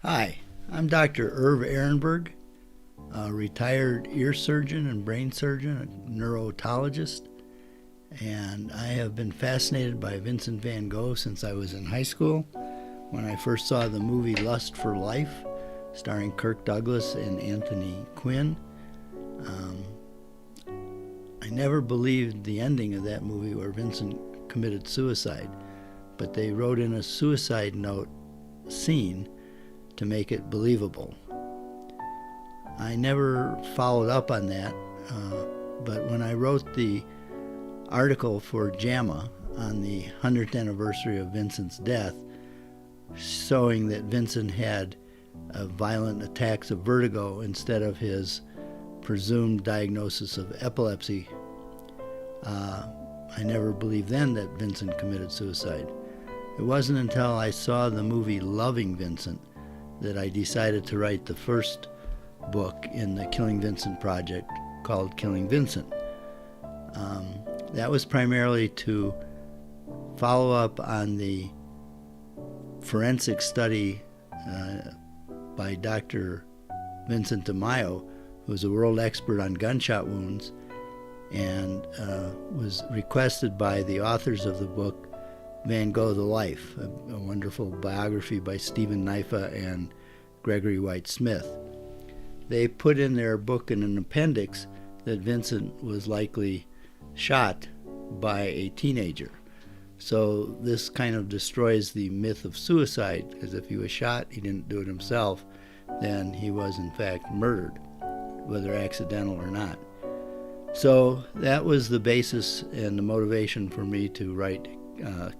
Hi, I'm Dr. Irv Arenberg, a retired ear surgeon and brain surgeon, a neurotologist, and I have been fascinated by Vincent van Gogh since I was in high school when I first saw the movie Lust for Life, starring Kirk Douglas and Anthony Quinn. I never believed the ending of that movie where Vincent committed suicide, but they wrote in a suicide note scene to make it believable. I never followed up on that, but when I wrote the article for JAMA on the 100th anniversary of Vincent's death, showing that Vincent had violent attacks of vertigo instead of his presumed diagnosis of epilepsy, I never believed then that Vincent committed suicide. It wasn't until I saw the movie Loving Vincent that I decided to write the first book in the Killing Vincent project called Killing Vincent. That was primarily to follow up on the forensic study by Dr. Vincent DeMaio, who was a world expert on gunshot wounds, and was requested by the authors of the book Van Gogh the Life, a wonderful biography by Stephen Naifa and Gregory White Smith. They put in their book in an appendix that Vincent was likely shot by a teenager. So this kind of destroys the myth of suicide, because if he was shot, he didn't do it himself, then he was in fact murdered, whether accidental or not. So that was the basis and the motivation for me to write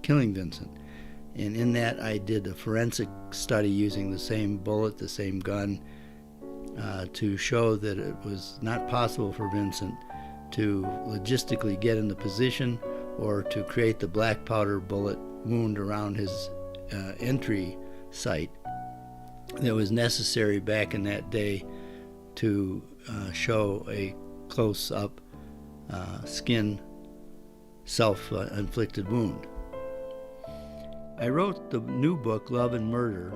Killing Vincent. And in that I did a forensic study using the same bullet, the same gun, to show that it was not possible for Vincent to logistically get in the position or to create the black powder bullet wound around his entry site that was necessary back in that day to show a close-up skin self-inflicted wound. I wrote the new book, Love and Murder,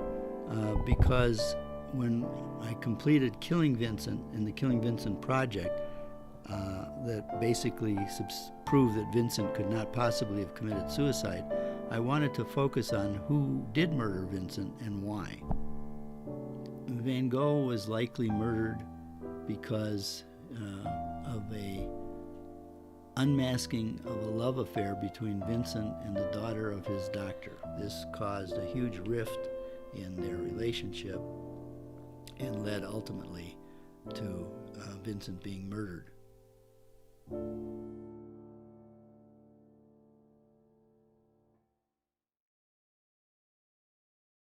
because when I completed Killing Vincent in the Killing Vincent project, that basically proved that Vincent could not possibly have committed suicide, I wanted to focus on who did murder Vincent and why. Van Gogh was likely murdered because of a unmasking of a love affair between Vincent and the daughter of his doctor. This caused a huge rift in their relationship and led ultimately to Vincent being murdered.